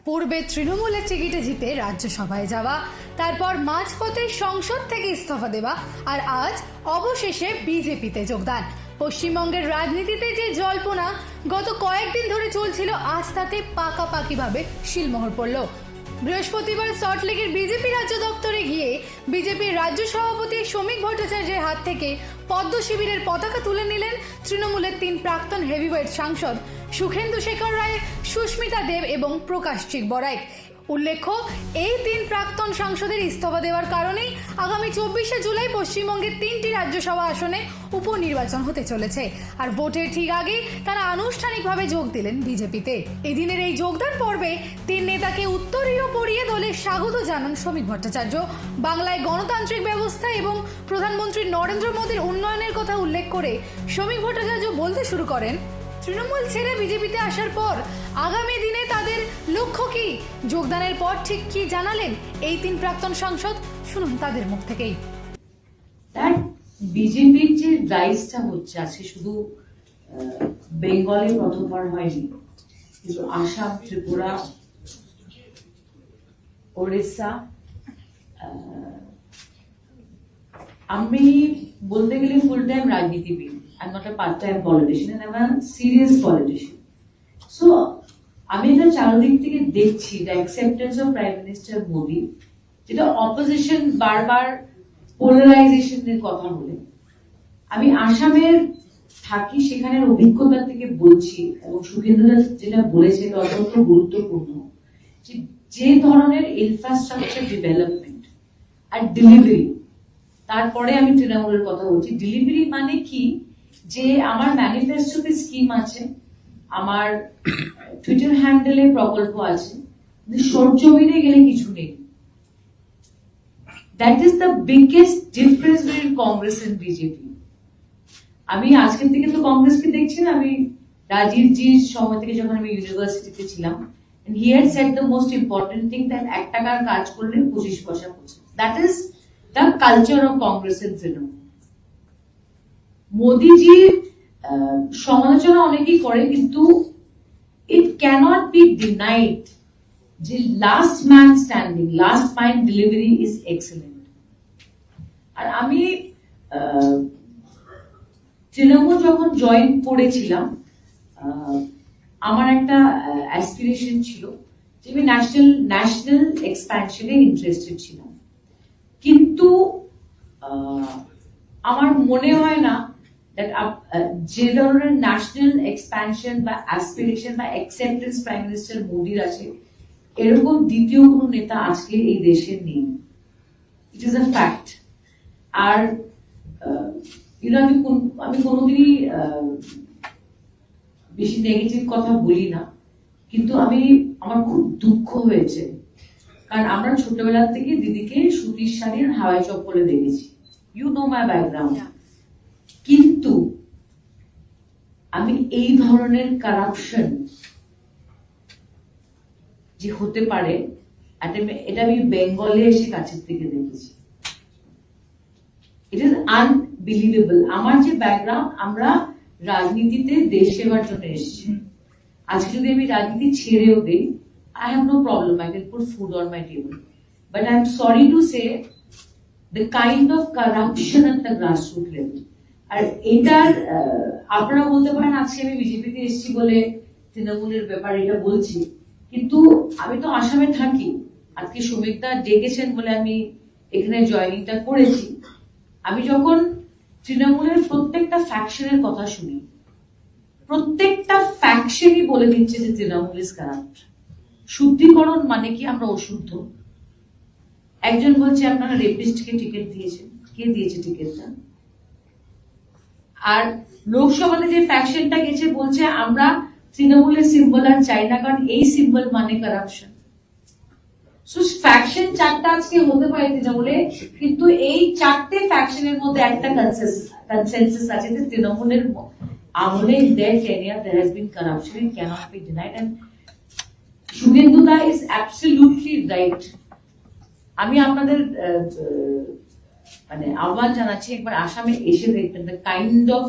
পূর্বে তৃণমূলের টিকিটে জিতে রাজ্যসভায় যাওয়া, তারপর মাঝপথে সংসদ থেকে ইস্তফা দেওয়া, আর আজ অবশেষে বিজেপিতে যোগদান। পশ্চিমবঙ্গের রাজনীতিতে যে জল্পনা গত কয়েকদিন ধরে চলছিল, আজ তাতে পাকাপাকিভাবে শিলমোহর পড়ল। বৃহস্পতিবার সল্টলেকের বিজেপি রাজ্য দপ্তরে গিয়ে বিজেপির রাজ্য সভাপতি শ্রমিক ভট্টাচার্যের হাত থেকে পদ্ম শিবিরের পতাকা তুলে নিলেন তৃণমূলের 3 প্রাক্তন হেভিওয়েট সাংসদ সুখেন্দু শেখর রায়, সুস্মিতা দেব এবং প্রকাশ চিকবরাইক। উল্লেখ্য, এই 3 প্রাক্তন সাংসদের ইস্তফা দেওয়ার কারণেই আগামী 24শে জুলাই পশ্চিমবঙ্গের 3টি রাজ্যসভা আসনে উপনির্বাচন হতে চলেছে। আর ভোটের ঠিক আগে তারা আনুষ্ঠানিকভাবে যোগ দিলেন বিজেপিতে। এদিনের এই যোগদান পর্বে 3 নেতাকে উত্তরীয় পরিয়ে দলে স্বাগত জানান শ্রমিক ভট্টাচার্য। বাংলায় গণতান্ত্রিক ব্যবস্থা এবং প্রধানমন্ত্রী নরেন্দ্র মোদীর উন্নয়নের কথা উল্লেখ করে শ্রমিক ভট্টাচার্য বলতে শুরু করেন, তৃণমূল ছেড়ে বিজেপিতে আসার পর আগামী দিনে তাদের লক্ষ্য কি। যোগদানের পর ঠিক কি জানালেন এই 3 প্রাক্তন সাংসদ, শুনুন তাদের মুখ থেকেই। তার বিজেপির যে রাইজটা হচ্ছে আজকে শুধু বেঙ্গলে প্রথমবার হয়নি, কিন্তু আসাম, ত্রিপুরা, ওড়িশা, আমি বলতে গেলে ফুল টাইম রাজনীতিবিদ। I'm not a part-time politician and I'm a serious politician. So, আমি এটা চারদিক থেকে দেখছি the acceptance of Prime Minister Modi, যেটা opposition বারবার polarization এর কথা বলে। আমি আসামের থাকি, সেখানের অভিজ্ঞতা থেকে বলছি, এবং সুখেন্দু যেটা বলেছে এটা অত্যন্ত গুরুত্বপূর্ণ, যে ধরনের ইনফ্রাস্ট্রাকচার ডেভেলপমেন্ট আর ডেলিভারি, তারপরে আমি তৃণমূলের কথা বলছি। ডেলিভারি মানে কি, যে আমার ম্যানিফেস্টোতে স্কিম আছে, আমার টুইটার হ্যান্ডেলে প্রকল্প আছে, সরজমিনে গেলে কিছু নেই। That is the biggest difference between Congress and BJP. আমি আজকের থেকে তো কংগ্রেসকে দেখছি না, আমি রাজীব জির সময় থেকে যখন আমি ইউনিভার্সিটিতে ছিলাম, and he had said the most important thing that 1 টাকার কাজ করলে 25 পয়সা পৌঁছে। That is the culture of Congress and Trinamool. মোদিজির সমালোচনা অনেকেই করে, কিন্তু it cannot be denied যে last man standing, last mile delivery is excellent. আর আমি তৃণমূল যখন জয়েন করেছিলাম, আমার একটা অ্যাসপিরেশন ছিল যে আমি ন্যাশনাল এক্সপ্যানশনে ইন্টারেস্টেড ছিলাম, কিন্তু আমার মনে হয় না যে ধরনের ন্যাশনাল এক্সপ্যানশন বা অ্যাসপিরেশন বা অ্যাকসেপ্টেন্স প্রাইম মিনিস্টার মোদির আছে, এরকম দ্বিতীয় কোনো নেতা আজকে এই দেশের নেই। It is a fact. আর আমি কোনোদিনই বেশি নেগেটিভ কথা বলি না, কিন্তু আমার খুব দুঃখ হয়েছে, কারণ আমরা ছোটবেলা থেকে দিদিকে সুতির শাড়ির হাওয়াই চপ্পলে দেখেছি। You know my background. কিন্তু আমি এই ধরনের কারাপশন যে হতে পারে, এটা আমি বেঙ্গলে এসে কাছের থেকে দেখেছি। It is unbelievable. আমার যে ব্যাকগ্রাউন্ড, আমরা রাজনীতিতে দেশ সেবার জন্য এসেছি। আজকে যদি আমি রাজনীতি ছেড়েও দিই, I have no problem, I can put food on my table. But I'm sorry to say, the kind of corruption at the grassroots level, আর এটার আপনারা বলতে পারেন আজকে আমি বিজেপিতে এসেছি বলে তৃণমূলের ব্যাপারে এটা বলছি, কিন্তু আমি তো আসামে থাকি। আজকে শ্রমিকদা ডেকেছেন বলে আমি এখানে জয়েনিংটা করেছি। আমি যখন তৃণমূলের প্রত্যেকটা ফ্যাকশনের কথা শুনি, প্রত্যেকটা ফ্যাকশনই বলে দিচ্ছে যে তৃণমূল ইজ কারাপ্ট। শুদ্ধিকরণ মানে কি, আমরা অশুদ্ধ। একজন বলছে আপনারা রেপিস্টকে টিকিট দিয়েছেন, কে দিয়েছে টিকিটটা? আর লোকসভাতে যে ফ্যাকশনটা গেছে বলছে আমরা তৃণমূলের সিম্বল আর চাই না, কারণ এই সিম্বল মানে কারাপশন। সো ফ্যাকশন 4টা আজকে হতে পারে তৃণমূলে, কিন্তু এই 4টে ফ্যাকশনের মধ্যে একটা কনসেনসাস আছে যে তৃণমূলের আমলে their tenure there has been corruption, it cannot be denied, and Shubhendu da is absolutely right. আমি আপনাদের আহ্বান জানাচ্ছি, একবার আসামে এসে দেখবেন the kind of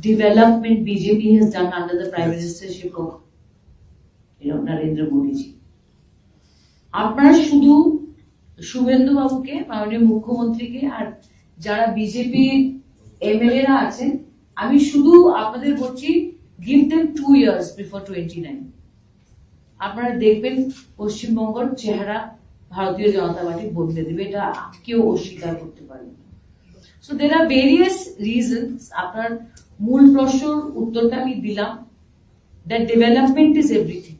development BJP has done under the prime ministership of Narendra Modi ji. আপনারা শুধু শুভেন্দু বাবুকে, মাননীয় মুখ্যমন্ত্রীকে, আর যারা বিজেপি এমএলএরা আছেন, আমি শুধু আপনাদের বলছি, গিভ দেম 2 years বিফোর 29। আপনারা দেখবেন পশ্চিমবঙ্গের চেহারা ভারতীয় জনতা পার্টি বদলে দেবে, এটা কেউ অস্বীকার করতে পারে না। So there are various reasons. আপনার মূল প্রশ্নের উত্তরটা আমি দিলাম, দ্যাট ডেভেলপমেন্ট ইজ এভরিথিং।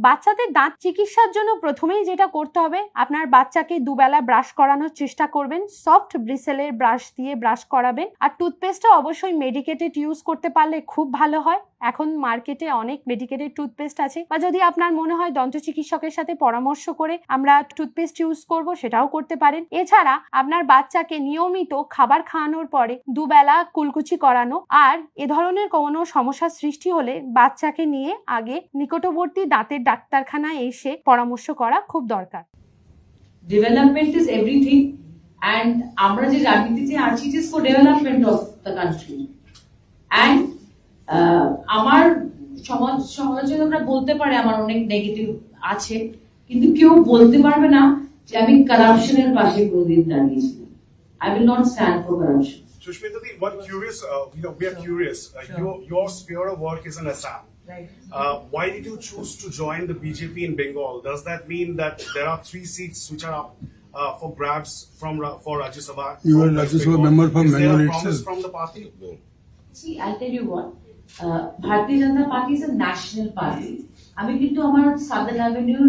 বাচ্চাদের দাঁত চিকিৎসার জন্য প্রথমেই যেটা করতে হবে, আপনার বাচ্চাকে দুবেলা ব্রাশ করানোর চেষ্টা করবেন। সফট ব্রিসেলের ব্রাশ দিয়ে ব্রাশ করাবেন। আর টুথপেস্টটা অবশ্যই মেডিকেটেড ইউজ করতে পারলে খুব ভালো হয়। এখন মার্কেটে অনেক মেডিকেটেড টুথপেস্ট আছে, বা যদি আপনার মনে হয় দন্ত চিকিৎসকের সাথে পরামর্শ করে আমরা টুথপেস্ট ইউজ করব, সেটাও করতে পারেন। এছাড়া আপনার বাচ্চাকে নিয়মিত খাবার খাওয়ানোর পরে দুবেলা কুলকুচি করানো। আর এ ধরনের কোনো সমস্যার সৃষ্টি হলে বাচ্চাকে নিয়ে আগে নিকটবর্তী দাঁতের ডাক্তারখানায় এসে পরামর্শ করা খুব দরকার। ডেভেলপমেন্ট ইজ এভরিথিং, অ্যান্ড আমরা যে রাজনীতিতে আছি, it is for development of the country. And আমার সমালোচকরা বলতে পারে আমার অনেক নেগেটিভ আছে, কিন্তু কেউ বলতে পারবে না যে আমি কারাপশনের পাশে কোনোদিন দাঁড়িয়েছিলাম। I will not stand for corruption. Sushmita, we are curious. Your sphere of work is in Assam. Right. Why did you choose to join the BJP in Bengal? Does that mean that there are 3 seats which are up for grabs for Rajya Sabha? You are from Rajya West Sabha Bengal? member from Is there Bengal a promise itself. from the party? See, I'll tell you what. Bharatiya Janata Party is a national party. আমি কিন্তু আমার সাদান অ্যাভিনিউর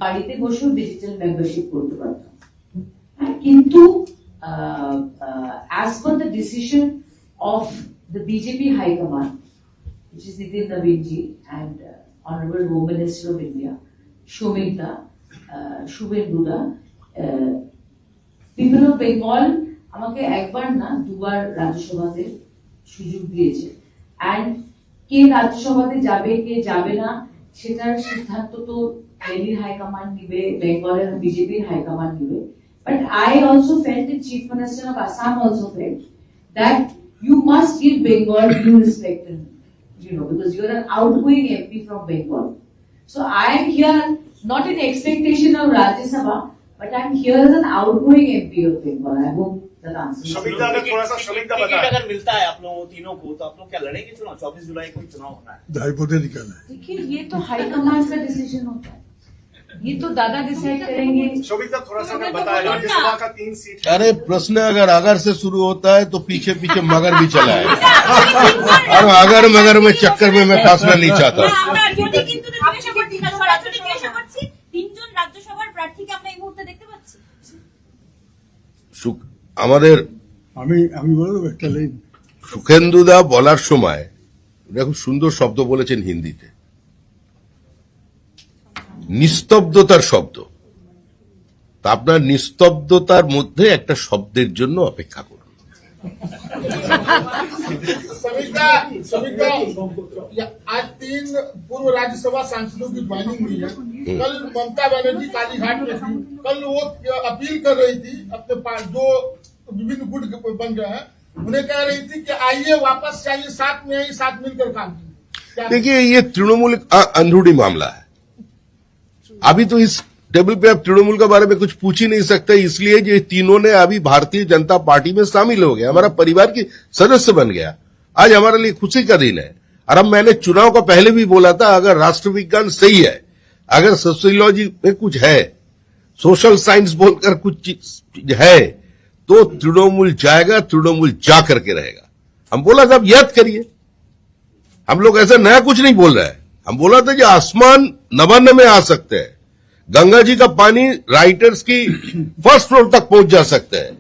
বাড়িতে বসেও digital membership করতে পারতাম। হ্যাঁ, কিন্তু as per the decision of the BJP High Command, which is Nitin Naveenji and Honorable Home Minister of India, Shomita, Shubhenduda, people of Bengal আমাকে একবার না দুবার রাজ্যসভাতে সুযোগ দিয়েছে। অ্যান্ড কে রাজ্যসভাতে যাবে কে যাবে না সেটার সিদ্ধান্ত তো দিল্লির হাইকমান্ড নিবে, বেঙ্গলের বিজেপির হাইকমান্ড নিবে। But I also felt, the Chief Minister of Assam also felt, that you must give Bengal due respect, and, because you are an outgoing MP from Bengal. So I am here not in expectation of Rajya Sabha, but I am here as an outgoing MP of Bengal. I hope that answers. Shamikta, अगर थोड़ा सा Shamikta ticket बताएं। अगर मिलता है आप लोगों तीनों को, तो आप लोग क्या लड़ेंगे चुनाव? 24 जुलाई को चुनाव होना है। हाइपोथेटिकल है। देखिए, ये तो हाईकमांड का डिसीजन होता है, ये तो दादा डिसाइड करेंगे। Shamikta, थोड़ा सा अगर बताएं, राज्य सभा का 3 सीट है। अरे प्रश्न अगर से शुरू होता है तो पीछे पीछे मगर भी चला है और अगर मगर में चक्कर में मैं फासला नहीं चाहता। আমরা যদি কিন্তু জিজ্ঞাসা করছি না, সরাসরি জিজ্ঞাসা করছি, 3 জন রাজ্যসভার প্রার্থীকে আমরা এই মুহূর্তে দেখতে পাচ্ছি। আমাদের আমি বলবো একটা লাইন। সুখেন্দুদা বলার সময় খুব সুন্দর শব্দ বলেছেন হিন্দিতে, নিস্তব্ধতার শব্দ। তা আপনার নিস্তব্ধতার মধ্যে একটা শব্দের জন্য অপেক্ষা করুন। समीक्षा, आज 3 पूर्व राज्यसभा सांसदों की ज्वाइनिंग हुई है। कल ममता बनर्जी कालीघाट में थी। कल वो अपील कर रही थी अपने पास जो विभिन्न गुट बन गए हैं, उन्हें कह रही थी कि आइए वापस चाहिए, साथ में आइए, साथ मिलकर काम कीजिए। देखिए, ये तृणमूल अंधूरी मामला है। अभी तो इस टेबल पे आप तृणमूल के बारे में कुछ पूछ ही नहीं सकते, इसलिए ये तीनों ने अभी भारतीय जनता पार्टी में शामिल हो गया, हमारा परिवार की सदस्य बन गया। आज हमारे लिए खुशी का दिन है। और अब मैंने चुनाव का पहले भी बोला था, अगर राष्ट्र विज्ञान सही है, अगर सोशियोलॉजी में कुछ है, सोशल साइंस बोलकर कुछ चीज है, तो तृणमूल जाएगा, तृणमूल जा करके रहेगा। हम बोला था, अब याद करिए, हम लोग ऐसा नया कुछ नहीं बोल रहे हैं। हम बोला था, जो आसमान नवान्न में आ सकते हैं, गंगा जी का पानी राइटर्स की फर्स्ट फ्लोर तक पहुंच जा सकते हैं,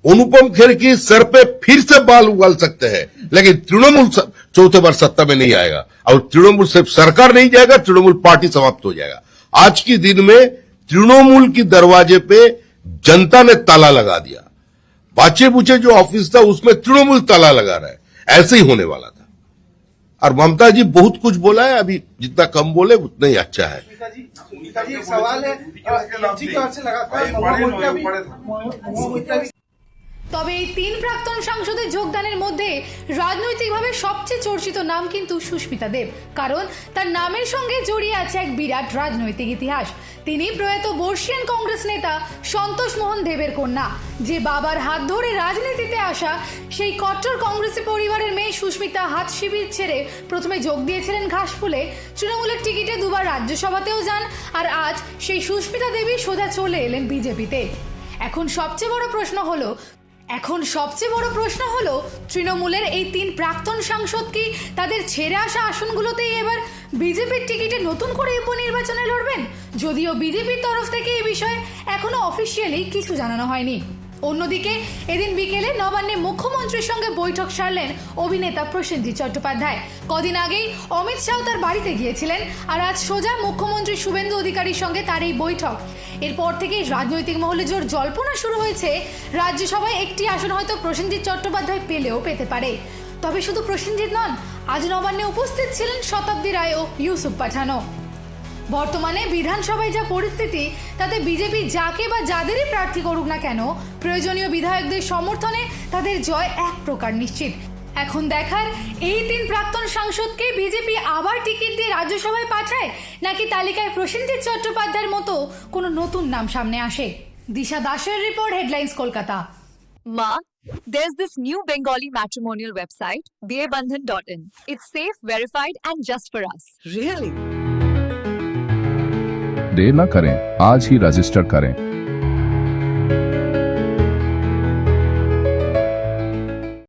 अनुपम खेर की सर पे फिर से बाल उगाल सकते हैं, लेकिन तृणमूल चौथे बार सत्ता में नहीं आएगा। और तृणमूल सिर्फ सरकार नहीं जाएगा, तृणमूल पार्टी समाप्त हो जाएगा। आज के दिन में तृणमूल की दरवाजे पे जनता ने ताला लगा दिया। बाचे बुचे जो ऑफिस था उसमें तृणमूल ताला लगा रहा है। ऐसे ही होने वाला था। और ममता जी बहुत कुछ बोला है, अभी जितना कम बोले उतना ही अच्छा है। जी, एक सवाल है, लगातार তবে এই 3 প্রাক্তন সাংসদের যোগদানের মধ্যে রাজনৈতিকভাবে সবচেয়ে চর্চিত নাম কিন্তু সুস্মিতা দেব, কারণ তার নামের সঙ্গে জড়িয়ে আছে এক বিরাট রাজনৈতিক ইতিহাস। তিনি প্রয়াত বর্ষিয়ান কংগ্রেস নেতা সন্তোষ মোহন দেবের কন্যা, যে বাবার হাত ধরে রাজনীতিতে আসা সেই কট্টর কংগ্রেসি পরিবারের মেয়ে সুস্মিতা হাত শিবির ছেড়ে প্রথমে যোগ দিয়েছিলেন ঘাসফুলে, তৃণমূলের টিকিটে দুবার রাজ্যসভাতেও যান, আর আজ সেই সুস্মিতা দেবী সোজা চলে এলেন বিজেপিতে। এখন সবচেয়ে বড় প্রশ্ন হলো তৃণমূলের এই 3 প্রাক্তন সাংসদ কি তাদের ছেড়ে আসা আসনগুলোতেই এবার বিজেপির টিকিটে নতুন করে উপনির্বাচনে লড়বেন? যদিও বিজেপির তরফ থেকে এই বিষয়ে এখনো অফিসিয়ালি কিছু জানানো হয়নি। অন্যদিকে এদিন বিকেলে নবান্নে মুখ্যমন্ত্রীর সঙ্গে বৈঠক সারলেন অভিনেতা প্রসেনজিৎ চট্টোপাধ্যায়। কদিন আগেই অমিত শাহ তার বাড়িতে গিয়েছিলেন, আর আজ সোজা মুখ্যমন্ত্রী শুভেন্দু অধিকারীর সঙ্গে তার এই বৈঠক। এরপর থেকেই রাজনৈতিক মহলে জোর জল্পনা শুরু হয়েছে, রাজ্যসভায় একটি আসন হয়তো প্রসেনজিৎ চট্টোপাধ্যায় পেলেও পেতে পারে। তবে শুধু প্রসেনজিৎ নন, আজ নবান্নে উপস্থিত ছিলেন শতাব্দী রায় ও ইউসুফ পাঠানও। বর্তমানে বিধানসভায় যা পরিস্থিতি, তাতে বিজেপি যাকে বা যাদেরই প্রার্থী করুক না কেন, প্রয়োজনীয় বিধায়কদের সমর্থনে তাদের জয় এক প্রকার নিশ্চিত। এখন দেখার এই 3 প্রাক্তন সাংসদকে বিজেপি আবার টিকিট দিয়ে রাজ্যসভায় পাঠায়, নাকি তালিকায় প্রসেনজিৎ চট্টোপাধ্যায়ের মতো কোনো নতুন নাম সামনে আসে। দিশা দাসের report, headlines, Kolkata. Ma, there's this new Bengali matrimonial website, BABandhan.in. It's safe, verified, and just for us. Really? देर न करें, आज ही रजिस्टर करें।